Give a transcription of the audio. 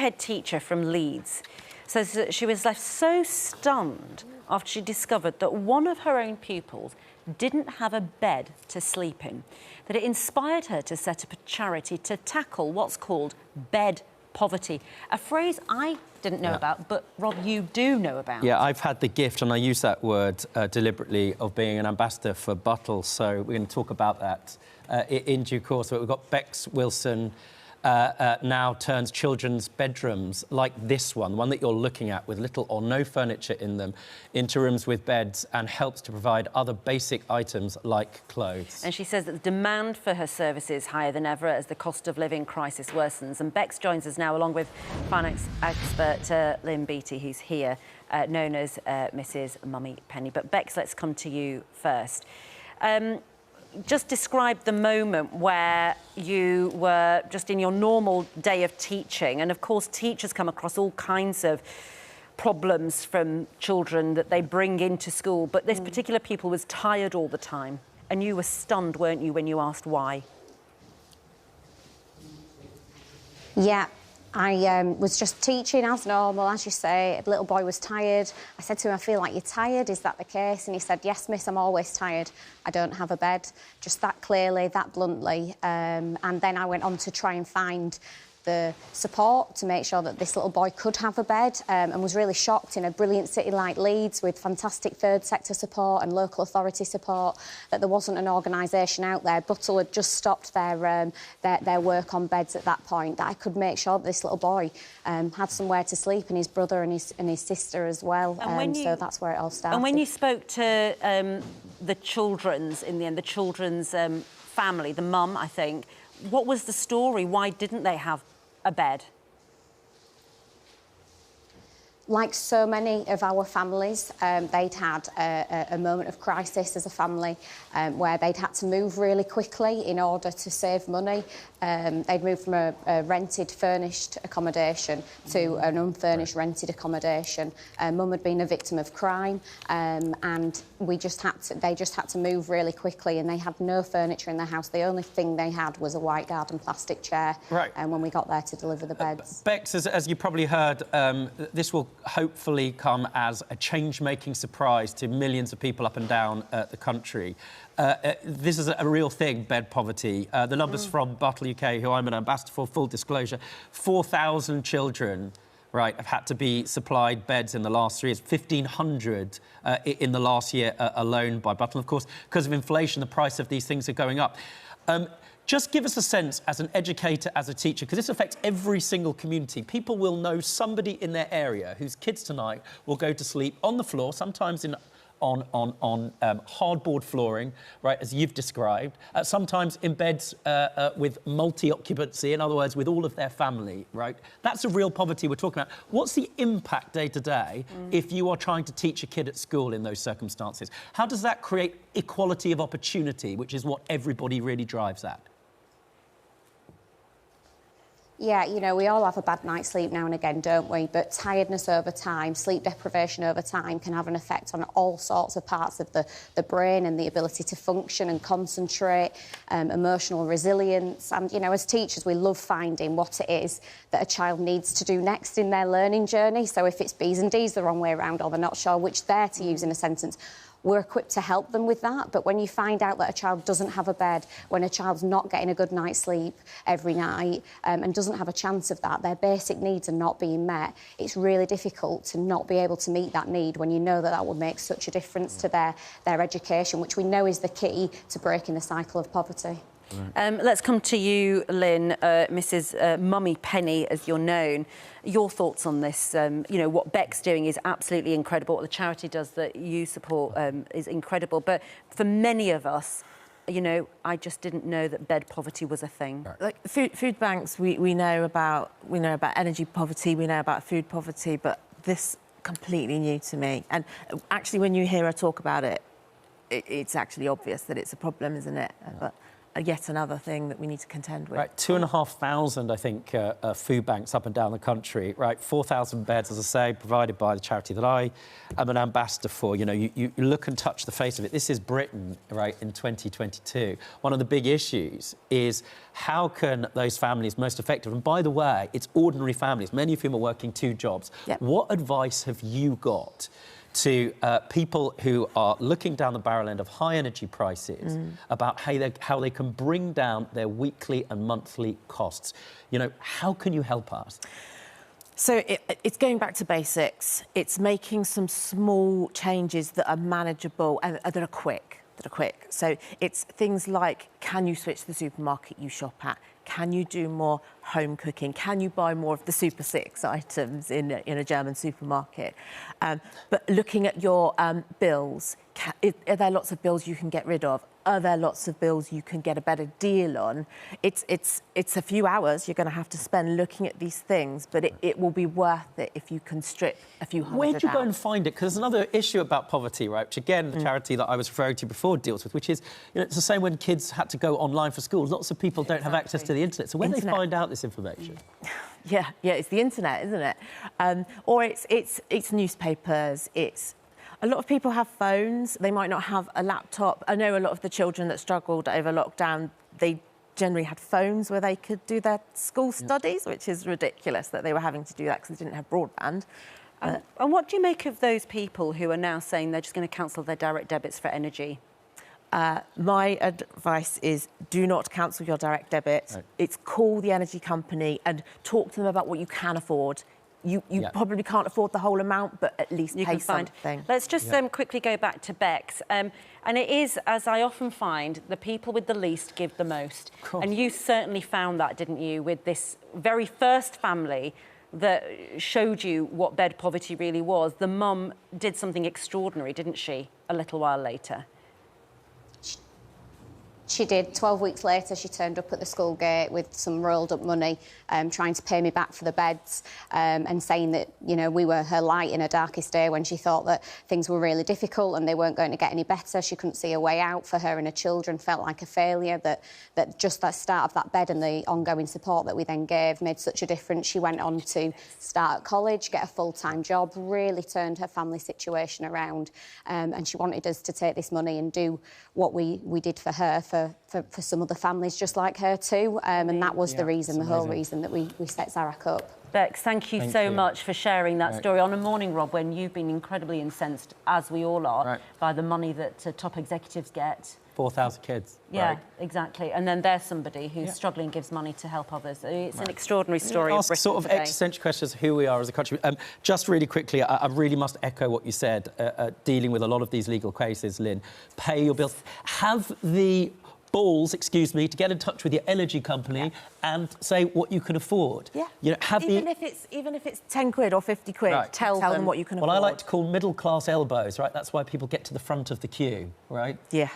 head teacher from Leeds says that she was left so stunned after she discovered that one of her own pupils didn't have a bed to sleep in, that it inspired her to set up a charity to tackle what's called bed poverty, a phrase I didn't know about, but Rob, you do know about. Yeah, I've had the gift, and I use that word deliberately, of being an ambassador for Buttle, so we're going to talk about that in due course. But we've got Bex Wilson now turns children's bedrooms like this one, the one that you're looking at with little or no furniture in them, into rooms with beds, and helps to provide other basic items like clothes. And she says that the demand for her services is higher than ever as the cost of living crisis worsens. And Bex joins us now along with finance expert Lynn Beattie, who's here, known as Mrs. Mummy Penny. But Bex, let's come to you first. Just describe the moment where you were just in your normal day of teaching. And, of course, teachers come across all kinds of problems from children that they bring into school. But this particular pupil was tired all the time. And you were stunned, weren't you, when you asked why? Yeah. I was just teaching as normal, as you say. The little boy was tired. I said to him, I feel like you're tired, is that the case? And he said, yes, miss, I'm always tired. I don't have a bed. Just that clearly, that bluntly. And then I went on to try and find the support to make sure that this little boy could have a bed, and was really shocked in a brilliant city like Leeds with fantastic third sector support and local authority support that there wasn't an organisation out there. Buttle had just stopped their work on beds at that point, that I could make sure that this little boy had somewhere to sleep, and his brother and his sister as well. So that's where it all started. And when you spoke to the children's, in the end, the children's family, the mum, I think, what was the story? Why didn't they have a bed? Like so many of our families, they'd had a moment of crisis as a family where they'd had to move really quickly in order to save money. They'd moved from a rented, furnished accommodation to an unfurnished, rented accommodation. Mum had been a victim of crime, and they just had to move really quickly, and they had no furniture in their house. The only thing they had was a white garden plastic chair. Right. And when we got there to deliver the beds. Bex, as you probably heard, this will hopefully come as a change-making surprise to millions of people up and down the country. This is a real thing, bed poverty. The numbers from Buttle UK, who I'm an ambassador for, full disclosure, 4,000 children, right, have had to be supplied beds in the last 3 years, 1,500 in the last year alone by Buttle. Of course, because of inflation, the price of these things are going up. Just give us a sense, as an educator, as a teacher, because this affects every single community. People will know somebody in their area whose kids tonight will go to sleep on the floor, sometimes on hardboard flooring, right, as you've described, sometimes in beds with multi-occupancy, in other words, with all of their family, right? That's the real poverty we're talking about. What's the impact day to day if you are trying to teach a kid at school in those circumstances? How does that create equality of opportunity, which is what everybody really drives at? Yeah, you know, we all have a bad night's sleep now and again, don't we? But tiredness over time, sleep deprivation over time can have an effect on all sorts of parts of the brain and the ability to function and concentrate, emotional resilience. And, you know, as teachers, we love finding what it is that a child needs to do next in their learning journey. So if it's B's and D's the wrong way around, or they're not sure which they're to use in a sentence, we're equipped to help them with that. But when you find out that a child doesn't have a bed, when a child's not getting a good night's sleep every night and doesn't have a chance of that, their basic needs are not being met, it's really difficult to not be able to meet that need when you know that that would make such a difference to their education, which we know is the key to breaking the cycle of poverty. Let's come to you, Lynn, Mrs. Mummy Penny, as you're known. Your thoughts on this? You know, what Beck's doing is absolutely incredible. What the charity does that you support is incredible. But for many of us, you know, I just didn't know that bed poverty was a thing. Like food banks, we know about energy poverty, we know about food poverty, but this completely new to me. And actually, when you hear her talk about it, it's actually obvious that it's a problem, isn't it? But yet another thing that we need to contend with. Right, 2,500, I think, food banks up and down the country, right? 4,000 beds, as I say, provided by the charity that I am an ambassador for. You know, you look and touch the face of it. This is Britain, right, in 2022. One of the big issues is how can those families most effective, and by the way, it's ordinary families, many of whom are working 2 jobs. Yep. What advice have you got to people who are looking down the barrel end of high energy prices about how they can bring down their weekly and monthly costs? You know, how can you help us? So it's going back to basics. It's making some small changes that are manageable and that are quick. So it's things like, can you switch the supermarket you shop at? Can you do more home cooking? Can you buy more of the Super 6 items in a German supermarket? But looking at your bills, are there lots of bills you can get rid of? Are there lots of bills you can get a better deal on? It's a few hours you're going to have to spend looking at these things, but it will be worth it if you can strip a few hundred Where do you out. go and find it? Because there's another issue about poverty, right, which, again, the charity that I was referring to before deals with, which is, you know, it's the same when kids had to go online for school. Lots of people don't have access to the internet. So where do they find out this information? Yeah, it's the internet, isn't it? Or it's newspapers, a lot of people have phones. They might not have a laptop. I know a lot of the children that struggled over lockdown, they generally had phones where they could do their school studies, which is ridiculous that they were having to do that because they didn't have broadband. And what do you make of those people who are now saying they're just going to cancel their direct debits for energy? My advice is do not cancel your direct debit. Right. It's call the energy company and talk to them about what you can afford. You probably can't afford the whole amount, but at least pay something. Let's just quickly go back to Bex. And it is, as I often find, the people with the least give the most. And you certainly found that, didn't you, with this very first family that showed you what bed poverty really was. The mum did something extraordinary, didn't she, a little while later? She did. 12 weeks later, she turned up at the school gate with some rolled up money, trying to pay me back for the beds, and saying that, you know, we were her light in her darkest day when she thought that things were really difficult and they weren't going to get any better. She couldn't see a way out for her and her children, felt like a failure, that just that start of that bed and the ongoing support that we then gave made such a difference. She went on to start at college, get a full-time job, really turned her family situation around, and she wanted us to take this money and do what we did for her, for some other families just like her too, and that was the reason, the whole reason that we set Zarach up. Bex, thank you so much for sharing that story on a morning, Rob, when you've been incredibly incensed, as we all are, by the money that top executives get. 4,000 kids. Yeah, exactly. And then there's somebody who's struggling, gives money to help others. It's an extraordinary story. Ask sort of existential questions, who we are as a country. Just really quickly, I really must echo what you said, dealing with a lot of these legal cases, Lynn. Pay your bills. Have the balls, excuse me, to get in touch with your energy company and say what you can afford. Yeah. You know, even if it's 10 quid or 50 quid, tell them what you can afford. Well, I like to call middle-class elbows, right? That's why people get to the front of the queue, right? Yeah.